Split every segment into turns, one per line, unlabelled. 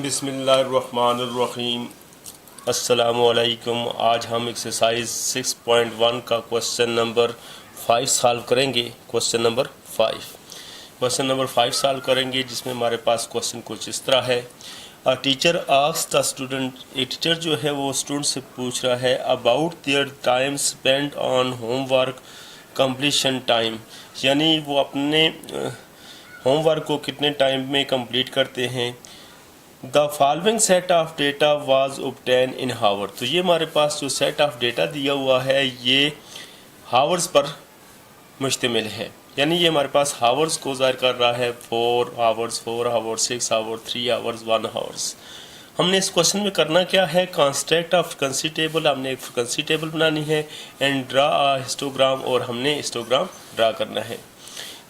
बिस्मिल्लाहिर्रहमानिर्रहीम। अस्सलामुअलैकुम। आज हम एक्सरसाइज 6.1 का क्वेश्चन नंबर 5 सॉल्व करेंगे। क्वेश्चन नंबर 5 सॉल्व करेंगे, जिसमें हमारे पास क्वेश्चन कुछ इस तरह है। A teacher asks the student, एक टीचर जो है वो स्टूडेंट से पूछ रहा है about their time spend on homework completion time, यानी वो अपने होमवर्क को कितने टाइम में कंप्लीट करते हैं। The following set of data was obtain in hour, तो ये हमारे पास जो सेट ऑफ डेटा दिया हुआ है ये हावर्स पर मुश्तमिल है, यानी ये हमारे पास हावर्स को ज़ाहिर कर रहा है। 4 आवर्स, 6 आवर्स, 3 आवर्स, 1 आवर्स। हमने इस क्वेश्चन में करना क्या है, कंस्ट्रक्ट ऑफ फ्रीक्वेंसी टेबल, हमने एक फ्रीक्वेंसी टेबल बनानी है एंड ड्रा अ हिस्टोग्राम, और हमने हिस्टोग्राम ड्रा करना है।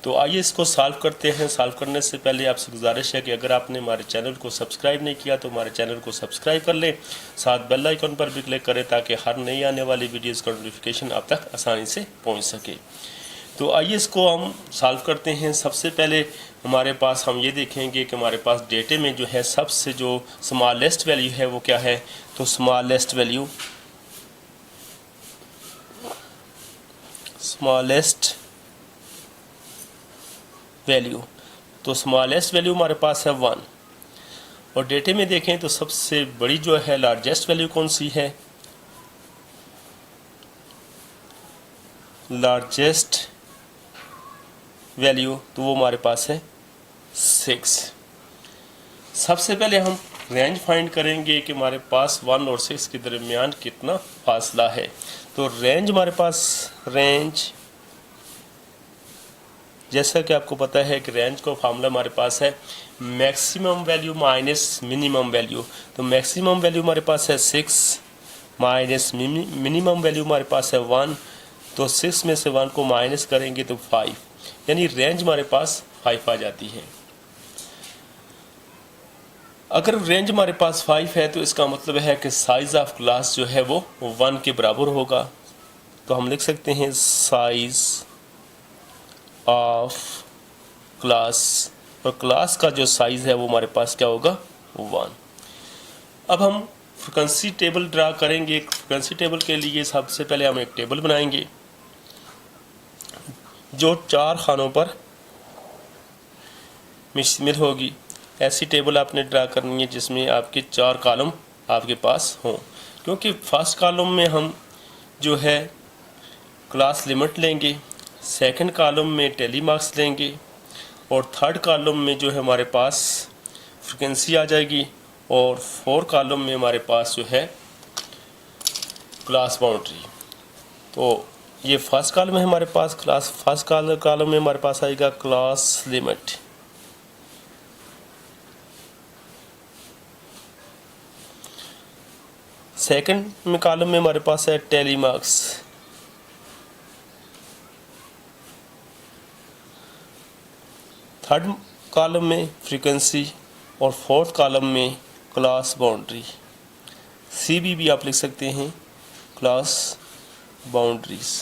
तो आइए इसको सॉल्व करते हैं। सॉल्व करने से पहले आपसे गुजारिश है कि अगर आपने हमारे चैनल को सब्सक्राइब नहीं किया तो हमारे चैनल को सब्सक्राइब कर लें, साथ बेल आइकन पर भी क्लिक करें ताकि हर नई आने वाली वीडियोस का नोटिफिकेशन आप तक आसानी से पहुंच सके। तो आइए इसको हम सॉल्व करते हैं। सबसे पहले हमारे पास हम ये देखेंगे कि हमारे पास डेटे में जो है सबसे जो स्मॉलेस्ट वैल्यू है वो क्या है। तो स्मॉलेस्ट वैल्यू तो स्मॉलेस्ट वैल्यू हमारे पास है 1, और डेटे में देखें तो सबसे बड़ी जो है लार्जेस्ट वैल्यू कौन सी है। लार्जेस्ट वैल्यू तो वो हमारे पास है 6। सबसे पहले हम रेंज फाइंड करेंगे कि हमारे पास 1 और 6 के दरमियान कितना फासला है। तो रेंज हमारे पास, रेंज जैसा कि आपको पता है कि रेंज का फार्मूला हमारे पास है maximum value minus minimum value. तो मैक्सिमम वैल्यू हमारे पास है 6 माइनस मिनिमम वैल्यू हमारे पास है 1। तो 6 में से 1 को माइनस करेंगे तो 5, यानी रेंज हमारे पास 5 आ जाती है। अगर रेंज हमारे पास 5 है तो इसका मतलब है कि साइज ऑफ क्लास जो है वो 1 के बराबर होगा। तो हम लिख सकते हैं साइज ऑफ क्लास, और क्लास का जो साइज है वो हमारे पास क्या होगा, 1। अब हम फ्रीक्वेंसी टेबल ड्रा करेंगे। फ्रीक्वेंसी टेबल के लिए सबसे पहले हम एक टेबल बनाएंगे जो 4 खानों पर मुश्तमिल होगी। ऐसी टेबल आपने ड्रा करनी है जिसमें आपके 4 कॉलम आपके पास हों, क्योंकि फर्स्ट कॉलम में हम जो है क्लास लिमिट लेंगे, सेकंड कॉलम में टेली मार्क्स लेंगे, और थर्ड कॉलम में जो है हमारे पास फ्रीक्वेंसी आ जाएगी, और फोर्थ कॉलम में हमारे पास जो है क्लास बाउंड्री। तो ये फर्स्ट कॉलम है हमारे पास क्लास, फर्स्ट कॉलम में हमारे पास आएगा क्लास लिमिट, सेकंड में कॉलम में हमारे पास है टेली मार्क्स, थर्ड कॉलम में फ्रीक्वेंसी, और फोर्थ कॉलम में क्लास बाउंड्री। CB भी आप लिख सकते हैं, क्लास बाउंड्रीज।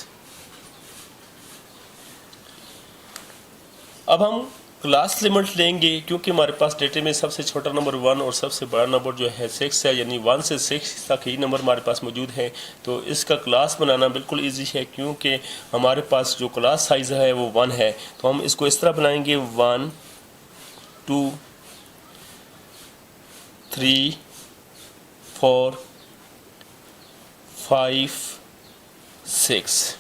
अब हम क्लास लिमिट लेंगे, क्योंकि हमारे पास डेटे में सबसे छोटा नंबर 1 और सबसे बड़ा नंबर जो है 6 है, यानी 1 से 6 तक ही नंबर हमारे पास मौजूद है। तो इसका क्लास बनाना बिल्कुल इजी है, क्योंकि हमारे पास जो क्लास साइज़ है वो 1 है। तो हम इसको इस तरह बनाएंगे 1 2 3 4 5 6।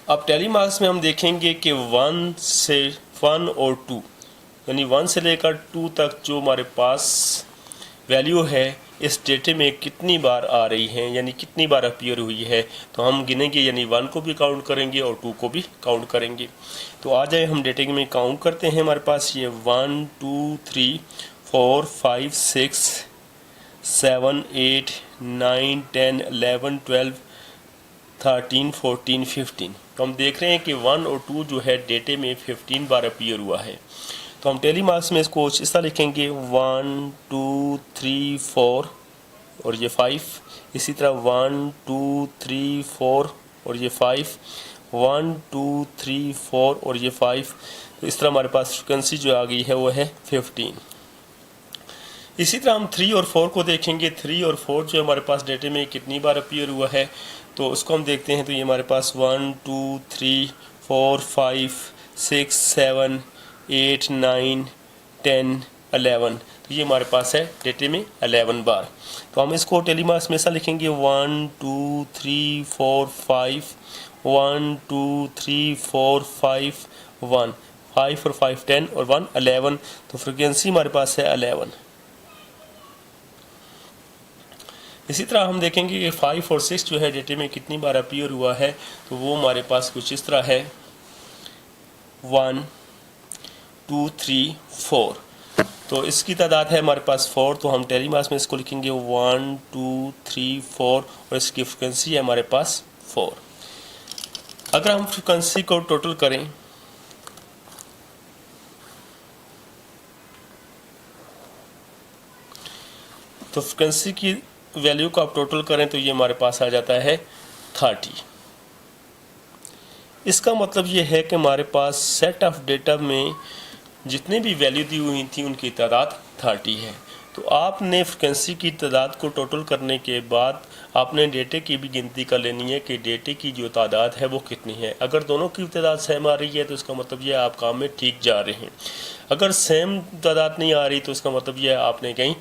अब टेली मार्क्स में हम देखेंगे कि 1 और 2, यानी 1 से लेकर 2 तक जो हमारे पास वैल्यू है इस डेटे में कितनी बार आ रही हैं, यानी कितनी बार अपीयर हुई है। तो हम गिनेंगे, यानी 1 को भी काउंट करेंगे और 2 को भी काउंट करेंगे। तो आ जाए हम डेटे में काउंट करते हैं। हमारे पास ये 1 2 3 4 5 6 7 8 9 10 11 12 13 14 15। तो हम देख रहे हैं कि 1 और 2 जो है डेटे में 15 बार अपीयर हुआ है। तो हम टेली मार्क्स में इसको इस तरह लिखेंगे 1 2 3 4 और ये 5, इसी तरह 1 2 3 4 और ये 5, 1 2 3 4 और ये 5। तो इस तरह हमारे पास फ्रीक्वेंसी जो आ गई है वो है 15। इसी तरह हम 3 और 4 को देखेंगे। 3 और 4 जो हमारे पास डेटे में कितनी बार अपीयर हुआ है, तो उसको हम देखते हैं। तो ये हमारे पास 1 2 3 4 5 6 7 8 9 10 11, तो ये हमारे पास है डेटे में 11 बार। तो हम इसको टेलीमार्क्स में ऐसा लिखेंगे 1 2 3 4 5 1 2 3 4 5 1 5 और 5 10 और 1 11, तो फ्रिक्वेंसी हमारे पास है 11। इसी तरह हम देखेंगे कि 5 और 6 जो है डेटे में कितनी बार अपीयर हुआ है, तो वो हमारे पास कुछ इस तरह है 1 2 3 4, तो इसकी तादाद है हमारे पास 4, तो हम टेलीमार्क्स में इसको लिखेंगे 1 2 3 4 और इसकी फ्रिक्वेंसी है हमारे पास 4। अगर हम फ्रिक्वेंसी को टोटल करें तो फ्रिक्वेंसी की वैल्यू को आप टोटल करें तो ये हमारे पास आ जाता है 30। इसका मतलब ये है कि हमारे पास सेट ऑफ डेटा में जितने भी वैल्यू दी हुई थी उनकी तादाद 30 है। तो आपने फ्रिक्वेंसी की तादाद को टोटल करने के बाद आपने डेटे की भी गिनती कर लेनी है कि डेटे की जो तादाद है वो कितनी है। अगर दोनों की तादाद सेम आ रही है तो इसका मतलब यह आप काम में ठीक जा रहे हैं। अगर सेम तादाद नहीं आ रही तो इसका मतलब यह आपने कहीं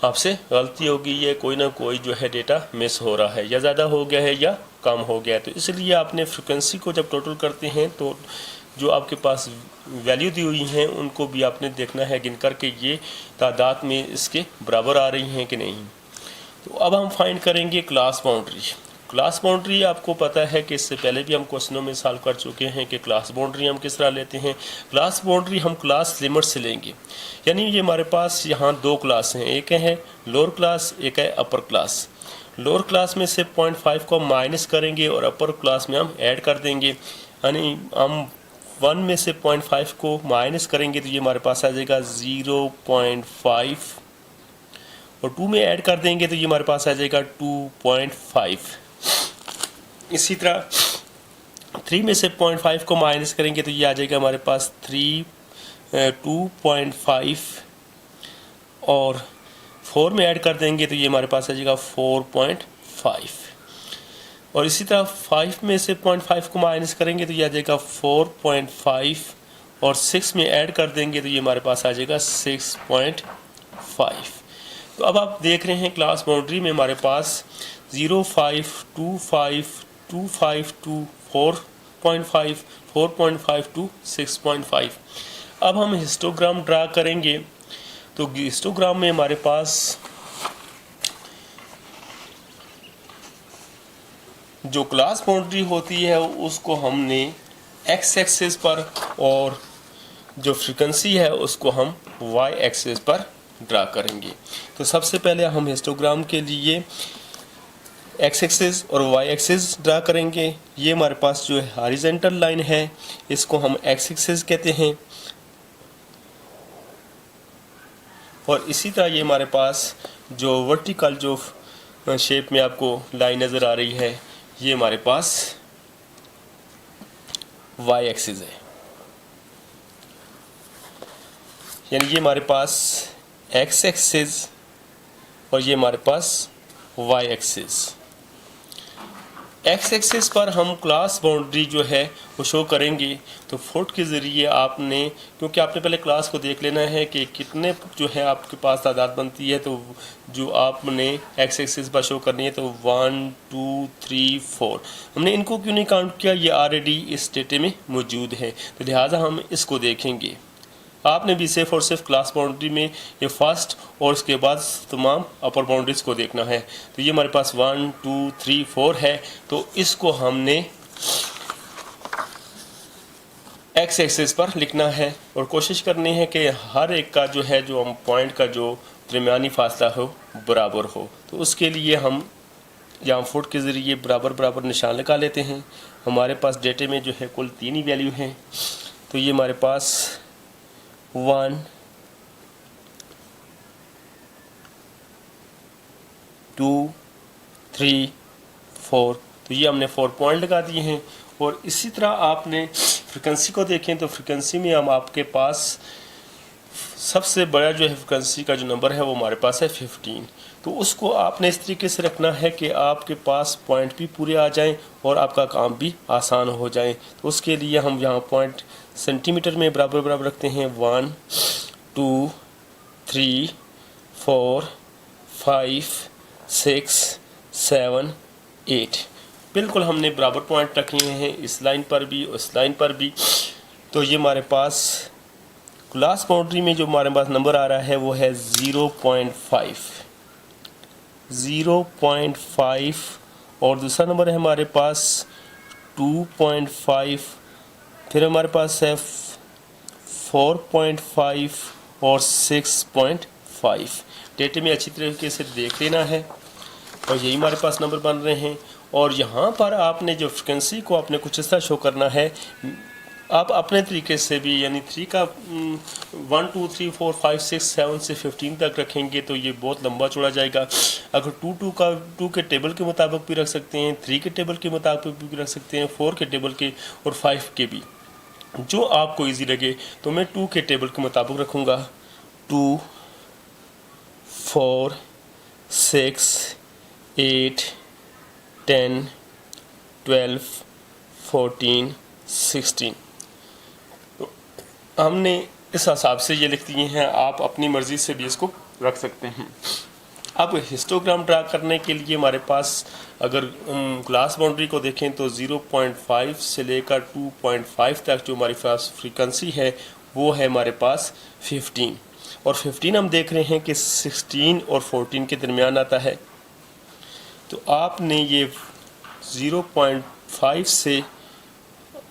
आपसे गलती होगी, ये कोई ना कोई जो है डेटा मिस हो रहा है, या ज़्यादा हो गया है या कम हो गया है। तो इसलिए आपने फ्रिक्वेंसी को जब टोटल करते हैं तो जो आपके पास वैल्यू दी हुई हैं उनको भी आपने देखना है गिन कर के ये तादाद में इसके बराबर आ रही हैं कि नहीं। तो अब हम फाइंड करेंगे क्लास बाउंड्री। क्लास बाउंड्री आपको पता है कि इससे पहले भी हम क्वेश्चनों में सॉल्व कर चुके हैं कि क्लास बाउंड्री हम किस तरह लेते हैं। क्लास बाउंड्री हम क्लास लिमिट से लेंगे, यानी ये हमारे पास यहाँ दो क्लास हैं, एक है लोअर क्लास, एक है अपर क्लास। लोअर क्लास में से 0.5 को माइनस करेंगे और अपर क्लास में हम ऐड कर देंगे, यानी हम 1 में से 0.5 को माइनस करेंगे तो ये हमारे पास आ जाएगा 0.5 और 2 में ऐड कर देंगे तो ये हमारे पास आ जाएगा 2.5। इसी तरह 3 में से 0.5 को माइनस करेंगे तो ये आ जाएगा हमारे पास 2.5 और 4 में ऐड कर देंगे तो ये हमारे पास आ जाएगा 4.5। और इसी तरह 5 में से 0.5 को माइनस करेंगे तो ये आ जाएगा 4.5 और 6 में ऐड कर देंगे तो ये हमारे पास आ जाएगा 6.5। तो अब आप देख रहे हैं क्लास बाउंड्री में हमारे पास 0.5 2.5 2.5 to 4.5 4.5 to 6.5। अब हम हिस्टोग्राम ड्रा करेंगे। तो हिस्टोग्राम में हमारे पास जो क्लास बाउंड्री होती है उसको हमने एक्स एक्सिस पर और जो फ्रीक्वेंसी है उसको हम वाई एक्सिस पर ड्रा करेंगे। तो सबसे पहले हम हिस्टोग्राम के लिए एक्स एक्सिस और वाई एक्सिस ड्रा करेंगे। ये हमारे पास जो हॉरिजॉन्टल लाइन है इसको हम एक्स एक्सिस कहते हैं, और इसी तरह ये हमारे पास जो वर्टिकल जो शेप में आपको लाइन नज़र आ रही है ये हमारे पास वाई एक्सिस है, यानी ये हमारे पास एक्स एक्सिस और ये हमारे पास वाई एक्सिस। एक्स एक्सिस पर हम क्लास बाउंड्री जो है वो शो करेंगे। तो फुट के ज़रिए आपने, क्योंकि आपने पहले क्लास को देख लेना है कि कितने जो है आपके पास तादाद बनती है, तो जो आपने एक्स एक्सिस पर शो करनी है तो 1 2 3 4। हमने इनको क्यों नहीं काउंट किया, ये ऑलरेडी इस डेटे में मौजूद है, तो लिहाजा हम इसको देखेंगे। आपने भी सिर्फ और सिर्फ क्लास बाउंड्री में ये फर्स्ट और उसके बाद तमाम अपर बाउंड्रीज को देखना है। तो ये हमारे पास 1 2 3 4 है, तो इसको हमने एक्स एक्सिस पर लिखना है और कोशिश करनी है कि हर एक का जो है जो हम पॉइंट का जो दरमियानी फासला हो बराबर हो। तो उसके लिए हम यहाँ फुट के ज़रिए बराबर बराबर निशान लगा लेते हैं। हमारे पास डेटे में जो है कुल 3 ही वैल्यू हैं, तो ये हमारे पास 1 2 3 4, तो ये हमने 4 पॉइंट लगा दिए हैं। और इसी तरह आपने फ्रीक्वेंसी को देखें तो फ्रीक्वेंसी में हम आपके पास सबसे बड़ा जो है फ्रीक्वेंसी का जो नंबर है वो हमारे पास है 15। तो उसको आपने इस तरीके से रखना है कि आपके पास पॉइंट भी पूरे आ जाएं और आपका काम भी आसान हो जाए। तो उसके लिए हम यहाँ पॉइंट सेंटीमीटर में बराबर बराबर रखते हैं 1 2 3 4 5 6 7 8। बिल्कुल हमने बराबर पॉइंट रखे हैं इस लाइन पर भी और इस लाइन पर भी। तो ये हमारे पास क्लास बाउंड्री में जो हमारे पास नंबर आ रहा है वो है 0.5 और दूसरा नंबर है हमारे पास 2.5, फिर हमारे पास है 4.5 और 6.5। डेटे में अच्छी तरीके से देख लेना है और यही हमारे पास नंबर बन रहे हैं। और यहाँ पर आपने जो फ्रिक्वेंसी को आपने कुछ इस तरह शो करना है, आप अपने तरीके से भी, यानी 3 का 1 2 3 4 5 6 7 से 15 तक रखेंगे तो ये बहुत लंबा चौड़ा जाएगा। अगर 2 के टेबल के मुताबिक भी रख सकते हैं, 3 के टेबल के मुताबिक भी रख सकते हैं, 4 के टेबल के और 5 के भी, जो आपको इजी लगे। तो मैं 2 के टेबल के मुताबिक रखूँगा। 2 4 6 8 10 12 14 16। हमने इस हिसाब से ये लिख दिए हैं, आप अपनी मर्ज़ी से भी इसको रख सकते हैं। अब हिस्टोग्राम ड्रा करने के लिए हमारे पास अगर क्लास बाउंड्री को देखें तो 0.5 से लेकर 2.5 तक जो हमारी पास फ्रीक्वेंसी है वो है हमारे पास 15। और 15 हम देख रहे हैं कि 16 और 14 के दरमियान आता है। तो आपने ये 0.5 से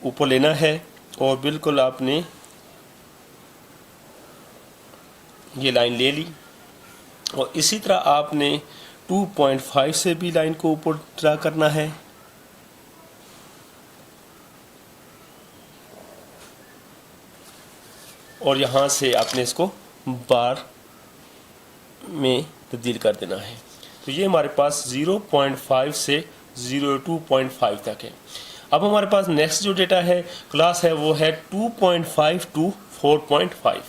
ऊपर लेना है और बिल्कुल आपने ये लाइन ले ली। और इसी तरह आपने 2.5 से भी लाइन को ऊपर ड्रा करना है। और यहाँ से आपने इसको बार में तब्दील कर देना है। तो ये हमारे पास 0.5 से 2.5 तक है। अब हमारे पास नेक्स्ट जो डेटा है क्लास है वो है 2.5 टू 4.5,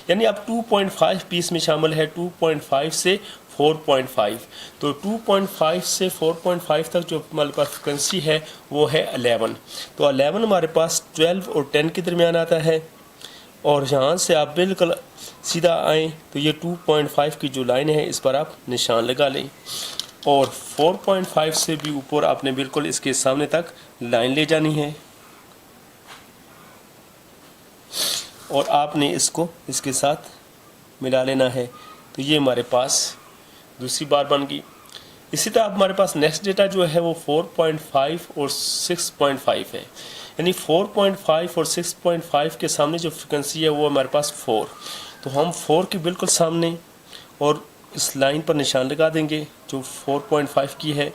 यानी अब 2.5 पीस में शामिल है 2.5 से 4.5। तो 2.5 से 4.5 तक जो हमारे पास फ्रिक्वेंसी है वो है 11। तो 11 हमारे पास 12 और 10 के दरमियान आता है। और यहाँ से आप बिल्कुल सीधा आएँ तो ये 2.5 की जो लाइन है इस पर आप निशान लगा लें। और 4.5 से भी ऊपर आपने बिल्कुल इसके सामने तक लाइन ले जानी है और आपने इसको इसके साथ मिला लेना है। तो ये हमारे पास दूसरी बार बन गई। इसी तरह हमारे पास नेक्स्ट डेटा जो है वो 4.5 और 6.5 है, यानी 4.5 और 6.5 के सामने जो फ्रिक्वेंसी है वो हमारे पास 4। तो हम 4 के बिल्कुल सामने और इस लाइन पर निशान लगा देंगे जो 4.5 की है।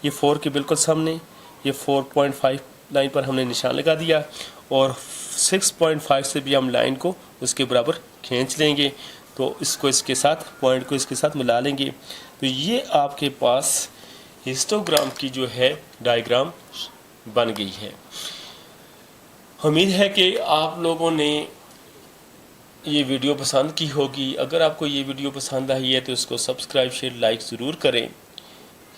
ये 4 के बिल्कुल सामने, ये 4.5 लाइन पर हमने निशान लगा दिया और 6.5 से भी हम लाइन को उसके बराबर खींच लेंगे। तो इसको इसके साथ, पॉइंट को इसके साथ मिला लेंगे। तो ये आपके पास हिस्टोग्राम की जो है डायग्राम बन गई है। उम्मीद है कि आप लोगों ने ये वीडियो पसंद की होगी। अगर आपको ये वीडियो पसंद आई है तो इसको सब्सक्राइब, शेयर, लाइक ज़रूर करें।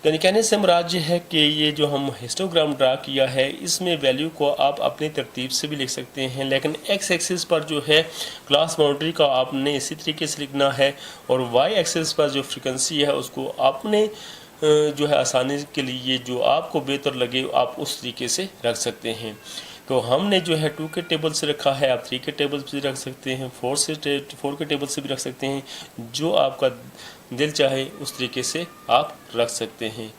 यानी कहने से मुराद ये है कि ये जो हम हिस्टोग्राम ड्रा किया है इसमें वैल्यू को आप अपनी तरतीब से भी लिख सकते हैं, लेकिन एक्स एक्सिस पर जो है क्लास बाउंड्री का आपने इसी तरीके से लिखना है और वाई एक्सिस पर जो फ्रिक्वेंसी है उसको आपने जो है आसानी के लिए जो आपको बेहतर लगे आप उस तरीके से रख सकते हैं। तो हमने जो है 2 के टेबल से रखा है, आप 3 के टेबल से रख सकते हैं, 4 के टेबल से भी रख सकते हैं, जो आपका दिल चाहे उस तरीके से आप रख सकते हैं।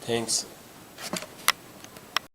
थैंक्स।